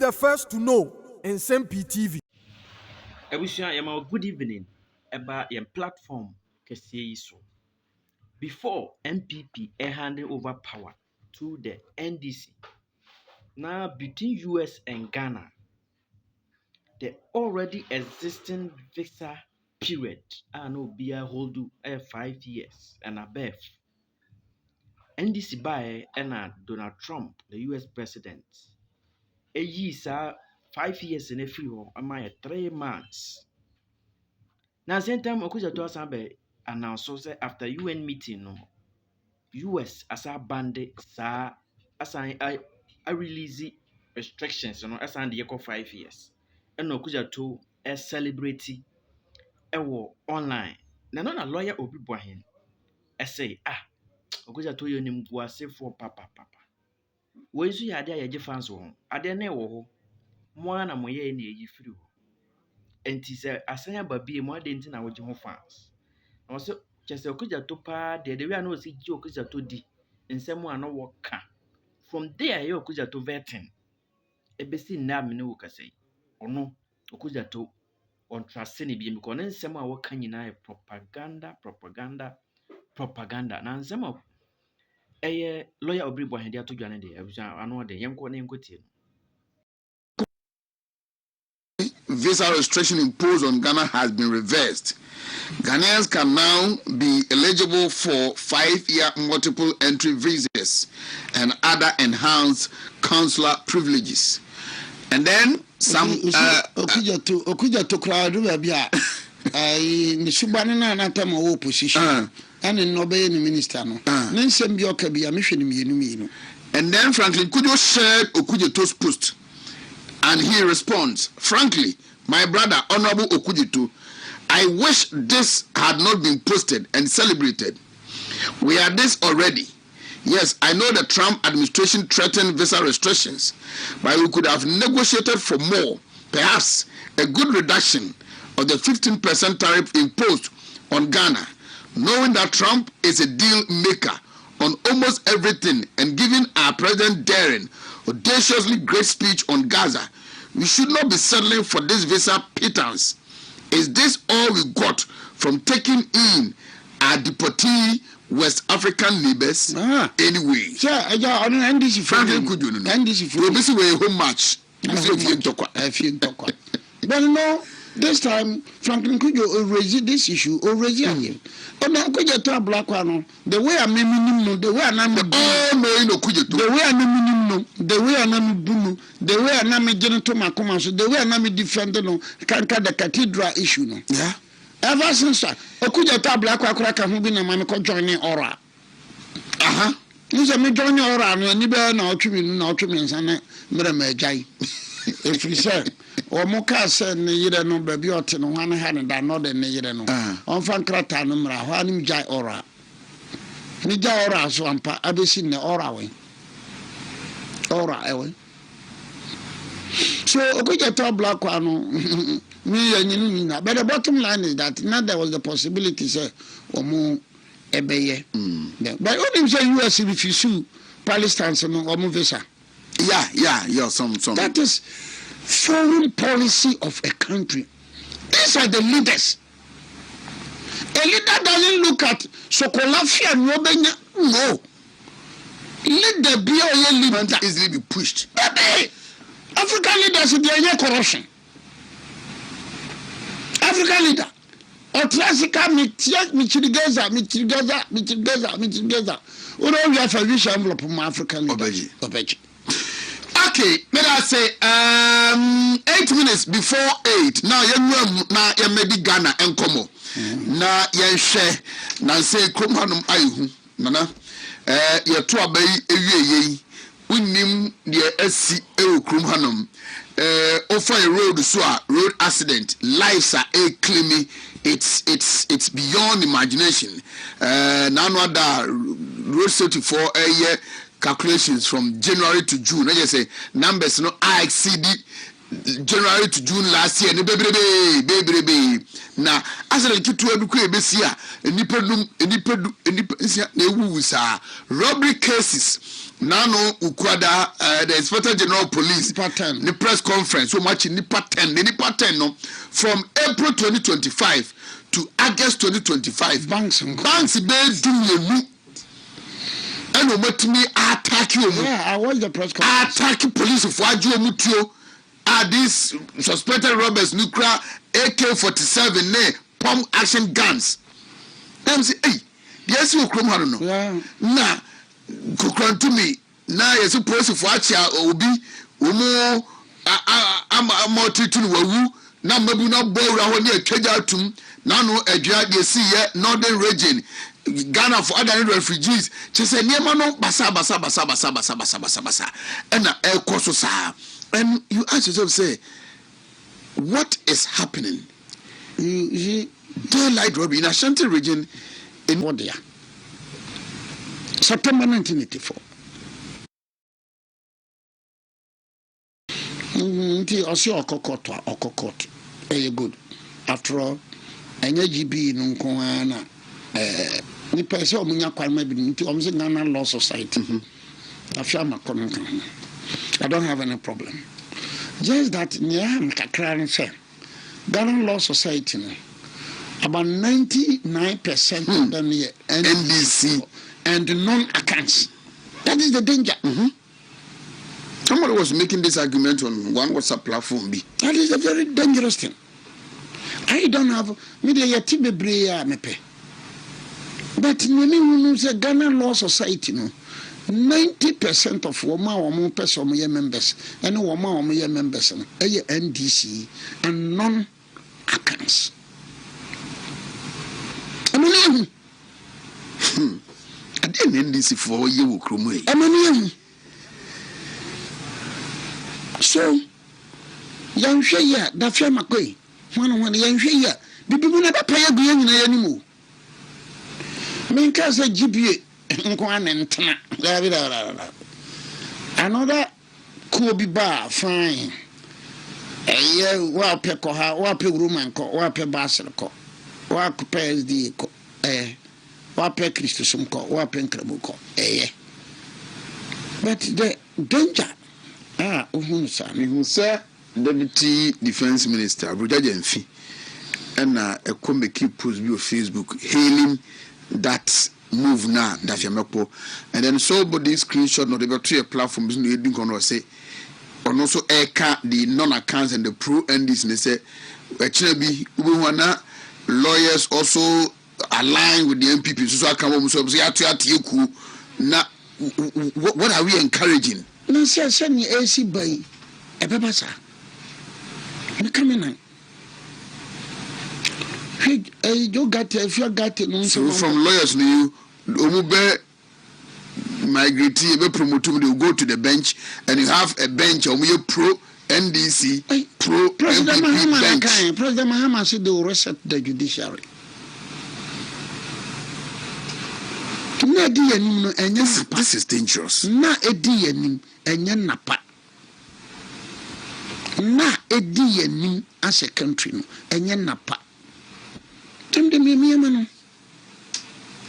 the first to know Nsem-Pii TV. Good evening. About your platform, so before MPP handing over power to the NDC. Now between US and Ghana, the already existing visa period no be a hold 5 years and above. NDC by and Donald Trump, the US president. A year 5 years in a free home, am I 3 months. Now same time Okudzeto asambe announce say after UN meeting no US asa bande sa asan I release restrictions no asan de 5 years. And Okudzeto celebrate online. Na no na lawyer Obiri Boahen say Okudzeto yo nim guase for papa. We so ya ade a ye fans ho. Ade na e wo ho. Mo ana mo ye na eyi free ho. Enti se asan aba bie mo ade nti na wo je ho fans. Na so chese Okudzeto pa de we na o si ji Okudzeto di nsem a no wo ka. From there ye Okudzeto vetting. Ebesi na me ne wo ka sei. Ono Okudzeto on trust ni bi because nsem a wo ka nyina propaganda. Na nsem a lawyer Obiri Boahen de ato dwane de abusa ano de yenko na yenko tie. Visa restriction imposed on Ghana has been reversed. Ghanaians can now be eligible for 5-year multiple entry visas and other enhanced consular privileges. And then some Okudzeto crowd bia ni subane na natama wo opposition and no be ni minister no Nsem-Pii oka bia me hwe ni mienu. And then Franklin Kudjo shared Okudzeto's post and he responds, frankly, my brother, Honorable Okudzeto, I wish this had not been posted and celebrated. We are this already. Yes, I know the Trump administration threatened visa restrictions, but we could have negotiated for more, perhaps a good reduction of the 15% tariff imposed on Ghana, knowing that Trump is a deal maker on almost everything and giving our president daring, audaciously great speech on Gaza. We should not be settling for this visa pittance. Is this all we got from taking in our deportee West African neighbors? Anyway. Yeah, on NDC Franklin could you know? NDC for this way home match. But no, this time Franklin could you raise this issue already again. On Okudzeto black one, the way I mean the way I am the way I mean the way I am bunu, the way I am genital makoma, so the way I am defending no can the cathedral issue no. Yeah. Ever since Okudzeto black one who been a man joining Ora. You say me joining Ora no ni be na otwemi nsane mere majai. If you say or moka say ne yire no baby ote no wan ha ne da no de ne yire no on fan krata no mra ho anim jai ora ni jai ora so ampa abesi ne ora we so Okudzeto black one no me yanyin na but the bottom line is that now there was the possibility say omo ebeye but only say US if you sue Palestine so no omo visa. Yeah, some. That is foreign policy of a country. These are the leaders. A leader doesn't look at Sokolafia and Robenya. No. Let the BOA leader easily be pushed. Baby, African leaders, they are corruption. African leader. Otrasika michigeza. We have a wish envelope from African leaders. Obiri. Okay, may I say 8 minutes before 8. Now you medi Ghana enkomo. Na ye share na say kromhanum ayihu. Nana ye to abai ewieye. Unim de asi e kromhanum. Over a road so a road accident. Lives are claiming it's beyond imagination. Now that road safety for a year calculations from January to June. I just say numbers no exceed January to June last year, baby. Now, as I get to educate Bessia, and robbery cases. Nano Ukwada, the Inspector General Police, the press conference, so much in Nipa 10, no, from April 2025 to August 2025. Banks they do you. And let me attack you. Yeah, I watched the press conference. Attack police of Waju Mutio. These suspected robbers, nuclear AK-47, pump action guns. I'm saying, hey, yes, you come on. Yeah. Nah, come to me. Now you're supposed to watch your Obi, I'm treating you. Now, maybe not boy around here, Kejatum. Now, no, a drag you see yet, northern region. Ghana for other refugees. She said, Niemano, basa. And El Kososa. And you ask yourself, say, what is happening? Daylight robbery in Ashanti region in Wadia. September 1984. Okokot. Very good. After all, NGB Nunkoana, Nipa Omunya Kwame Binti, Ghana Law Society. I don't have any problem. Just that Nyam Kakran say Ghana Law Society, about 99% of them here NDC and non-accounts. That is the danger. Somebody was making this argument on one WhatsApp platform. That is a very dangerous thing. I don't have media yetibe breya mepe. But when say Ghana Law Society, no, 90% of women person members and women members are NDC and non-accounts. I didn't NDC for you, Krumwe. So, young Shaya, that firm a quay. One young Shaya, people never pay a green anymore. Minka said GBA, another Kobe bar, fine. A year, well, Pecoha, well, Roman, well, Basilico, well, Pez the well, Christusum, well, Penkrabuco, but the danger. Who sir, Deputy Defense Minister, Brigadier Nsem-Pii, and a committee post view Facebook hailing that move now, that Yamapo, and then somebody screenshot not about 3 platforms in the corner say, and also Eka the non-accounts and the pro NDs, and they say, actually, we wanna lawyers also align with the MPP, so I come home, so now, what are we encouraging? No, sir, send me AC by a babasa. I'm coming on. You got if you got it. So from lawyers, you migrate, you promote to go to the bench, and you have a bench of your pro NDC, pro President MPP bench. President Mahama said they will reset the judiciary. This is dangerous. Na ediyenim enye napa. Na ediyenim as a country no enye napa. Temde me no.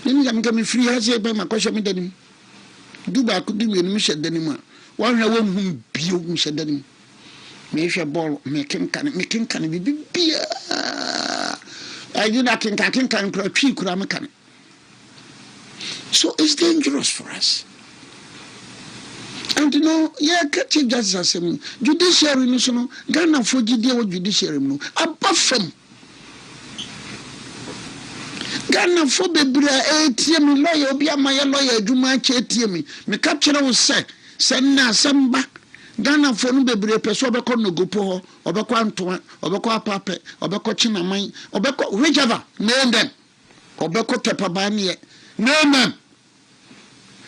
Nimi jam free has e be makosho me danim. Duba ku du me no hye danim a. Wan hwa won bio me hye danim. Me hwe ball me kenkan bibia. I do not kenkan pro twi kura me kan. So it's dangerous for us. And you know, Chief Justice Assembly, Judiciary, no, Ghana for Judiciary, no, above from Ghana for Bebra, ATM, lawyer, be a my lawyer, do my ATM, me capture was say, send na samba. Ghana for no Bebra, Pesoba no Gopo, Obeko Antoine, Obeko Pape, Obeko Chinamai, Obeko, whichever, name them, Obeko Tepabani, name them.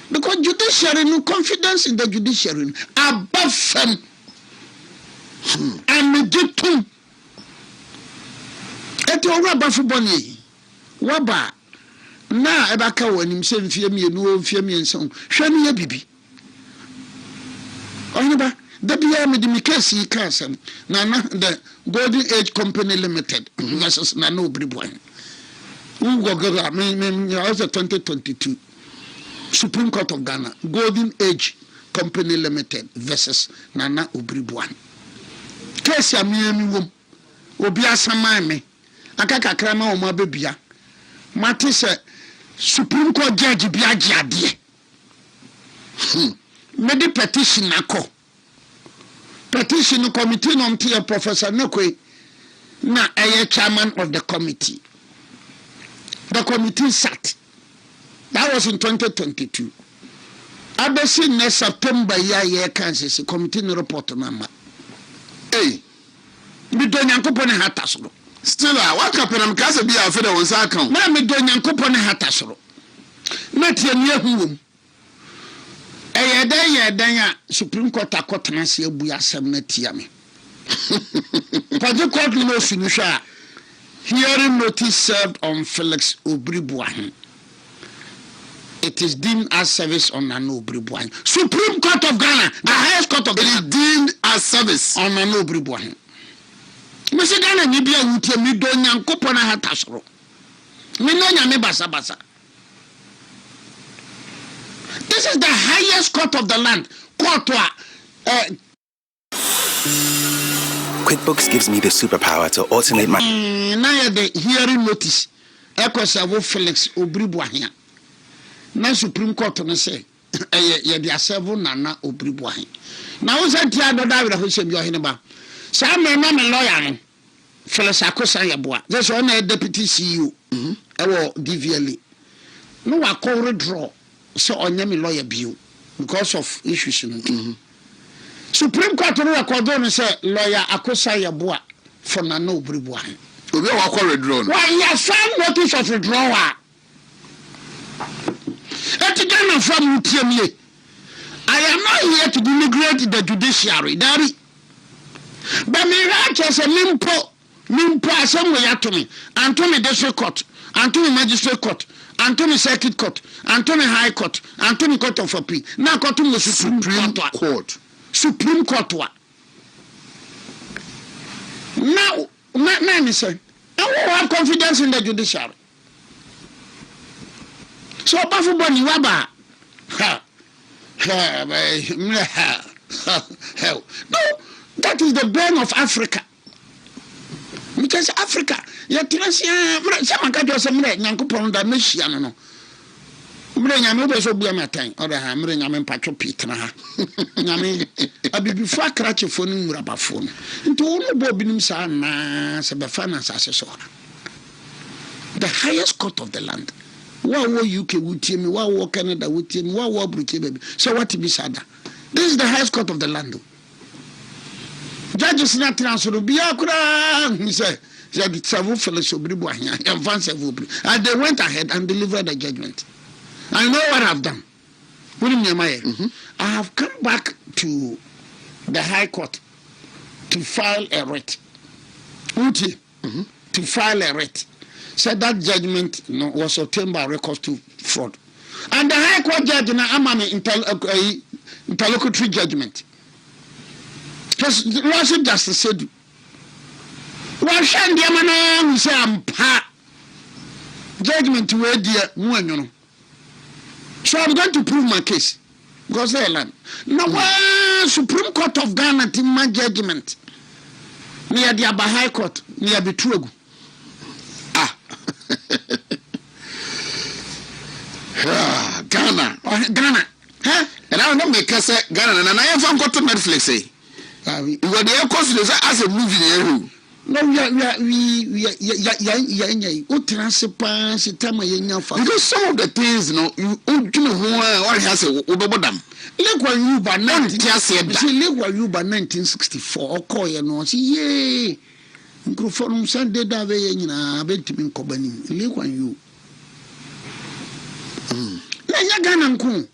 Because judiciary, no confidence in the judiciary, above them, and the two. Eto waba for boni, waba na ebaka when him say fear me no fear me and so. Shani bibi. Ohinba the bia me the case yi kan sam Nana the Golden Age Company Limited versus Nana Obiri Boahen. Ungogora me also 2022 Supreme Court of Ghana Golden Age Company Limited versus Nana Obiri Boahen. Case ya mi wom obi asaman me akaka krama o ma bebia mate se Supreme Court judge bia giade me di petition akọ petition committee no mte Professor Nekwe na chairman of the committee. The committee sat. That was in 2022. Abesi next September year Kansas committee no report number. Hey, me do nyankopon hata soro. Still what happen because be afraid of one account. Na me do nyankopon hata soro. Na tie ne huwom. Yɛdan Supreme Court akɔtena se abu asɛm na tia me. Paje court no finish hearing notice served on Felix Obiri Boahen. It is deemed as service on Nana Obiri Boahen. Supreme Court of Ghana, the highest court of Ghana, is deemed as service on Nana Obiri Boahen. Mese Ghana ni bia wutie mi do nyankopon hata soro. Me no nyame basa. This is the highest court of the land. QuickBooks gives me the superpower to automate my... Now the hearing notice. Echo Felix Obiri Boahen. Now Supreme Court no say, ye serve Nana Obiri Boahen. Now who said tia do David who say you are ba. Say me no me lawyer no. Felix Akosa Yeboa. That's one deputy CEO. Ewo DVLA. No wa call withdraw. So onyame lawyer bio because of issues Supreme Court no record on say lawyer Akosa Yeboa for Nana Obiri Boahen. Obi wa call withdraw. Why you sign notice of withdrawal? Etiquette from Mutiemie. I am not here to denigrate the judiciary. Daddy. But me right as a mimpo assemble to me. Anthony District Court, Anthony Magistrate Court, Anthony Circuit Court, Anthony High Court, Anthony Court of Appeal. Now court to Supreme Court. Supreme Court. Now, me say, I will have confidence in the judiciary. So, Bafu Boni Waba. No, that is the burn of Africa. Because Africa, you tell us, someone can do some Yankupon that Michian. No, bring a mobile so be a matin, or a hammering a man patro Peter. I mean, I be before I crash a phone rubber phone. Into all the bobbins are Sabafana Assessor. The highest court of the land. What were UK would tell me? What war Canada would tell me? What war Britain? So what to be sad? This is the highest court of the land. Judges not transfer be akura. He said, "Savu Felix Obiri Boahen and Vance Obiri." And they went ahead and delivered the judgment. I know what I've done. I have come back to the High Court to file a writ. To file a writ. Said that judgment was obtained by records to fraud. And the High Court judge na amame interlocutory judgment. Because the Lordship Justice said, "Well, Shandy Amana, we say I'm judgment to where dear. So I'm going to prove my case. Because they land. Now, Supreme Court of Ghana to my judgment. Near the High Court, near the Trugu. Ghana. Huh? And I don't make us Ghana, and I have got to Netflix. You were the consider as a movie. No, Because some of the things, you know what has a Ubodam. Look what you by 1964. or call you no, see, yea. Microphone Sunday, I bet to be Kobani. Look on you. Ghana.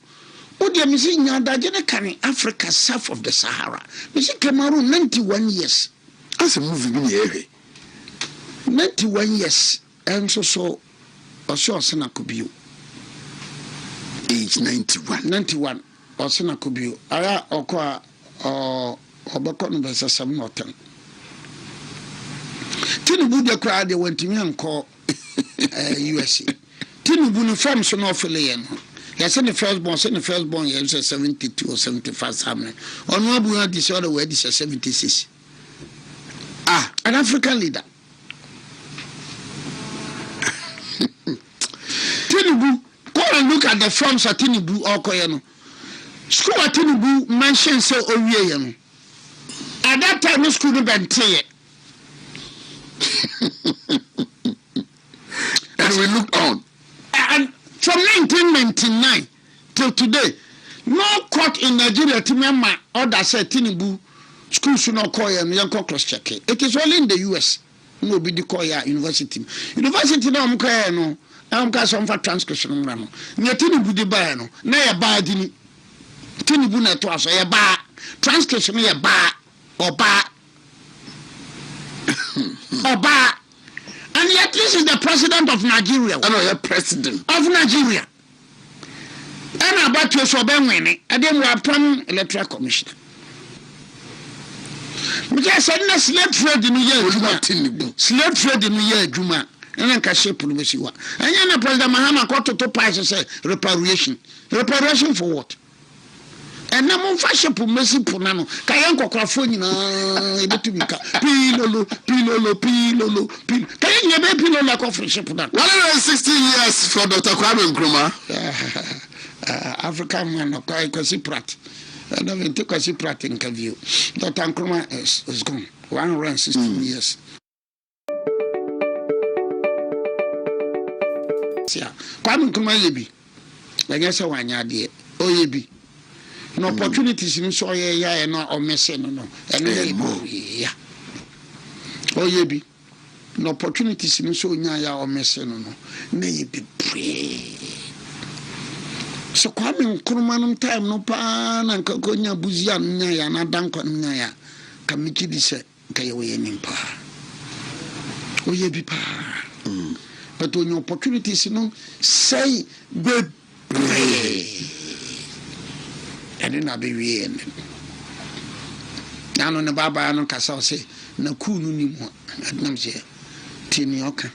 What you missing your Dajana Africa south of the Sahara? Missing Cameroon 91 years. That's a movie in the area. 91 years. And so or Sana Kubio. Age 91. 91 or Sana Kubio. Ara Okwa or Bacon versus some northern. Tinubu de crowd they went to me and call USA. Tinubu no form so no filian. Yes, in the firstborn, yes, 72 or 75 something. On one we had this other way, this is 76. An African leader. Tinubu, go and look at the forms of Tinubu or Koyano. School at Tinubu mentioned so Oyeano. At that time, no school been it. And we look on. And from 1999 till today, no court in Nigeria to remember order said Tinubu school should not call and young cross check it. It is only in the US. No be the call university. University no no. I'm got some for transcription. No Tinubu di buy no. Na ya ba dini. Tinubu na to aso ya ba. Transcription ya ba. Oba. Oba. And yet this is the president of Nigeria. I know you're president of Nigeria. And about to so ben winning. And then we are from electoral commission. Because I said slave trade in the year. Slave trade in the year, Juma. And then Kashe Pulumesiwa. And then President Mahama got to price say reparation. Reparation for what? And now mon fashion pour Messi Punano. Kayanko Crafoni na Ebetumika. Pilolo. Can you be pilolo like friendship for that? 160 years for Dr. Kwame Nkrumah. African man of Kwasi Pratt. I don't even take Kwasi Pratt interview. Dr. Nkrumah is gone. 116 years. Kwame Nkrumah yebi. I guess I want ya Oyebi. No opportunities in so ya no or messing no. And yeah. Oyebi. No opportunities in so ya or messing no. May be pray. So Kwame Nkrumah time no pa na nkakonya buzia nya ya na dankwa nya ya kamiki di se kayewe nimpa. Oyebi pa. But when your opportunities no say be pray. And then I be we end. Now no baba no kasa say na kunu ni mo adnam say tini oka.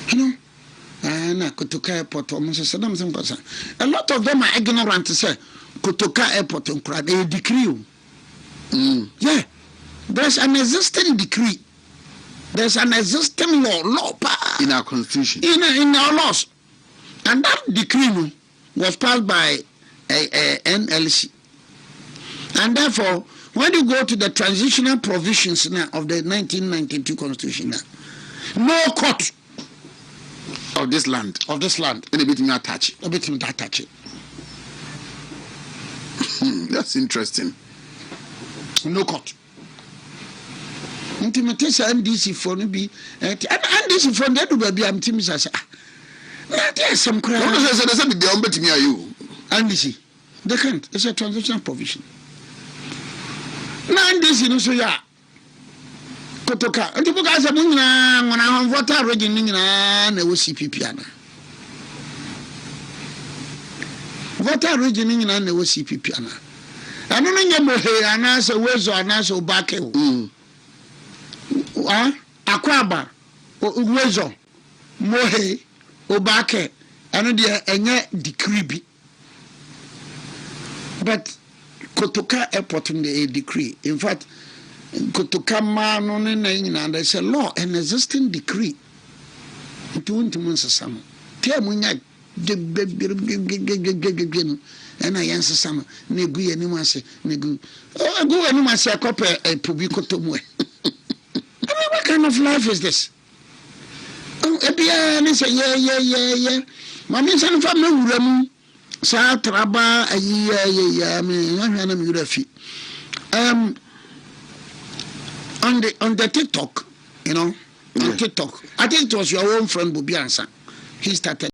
You know na Kotoka airport almost Saddam Hussein. A lot of them are ignorant to say Kotoka airport in crowd a decree. Yeah. There's an existing decree. There's an existing law in our constitution. In our laws. And that decree was passed by NLC. And therefore, when you go to the transitional provisions now of the 1992 constitution now, no court of this land. And a bit me attach. That's interesting. No court. Intimate NDC for no be NDC for that will be am team say there's some crime. No say the ombet me are you. NDC. They can't. It's a transitional provision. Na NDC no so ya Kotoka. Antipo ka say mun nyina ngona voter region nyina na wo CPP ana. Voter region nyina na wo CPP ana. Anu no nya mohe ana say wezo ana say obake o. Akwaba wezo mohe obake anu de enye decree bi. But Kotoka airport in the decree. In fact, Kotoka man there's a law, an existing decree. And I answer some negu anima say negu. Oh, go anima say a copy a publicotomwe. I mean, what kind of life is this? Oh, Ebia say yeah. Mammy son from no sa traba ayi me na me urafi on the TikTok, you know, on TikTok. I think it was your own friend Bubiansa. He started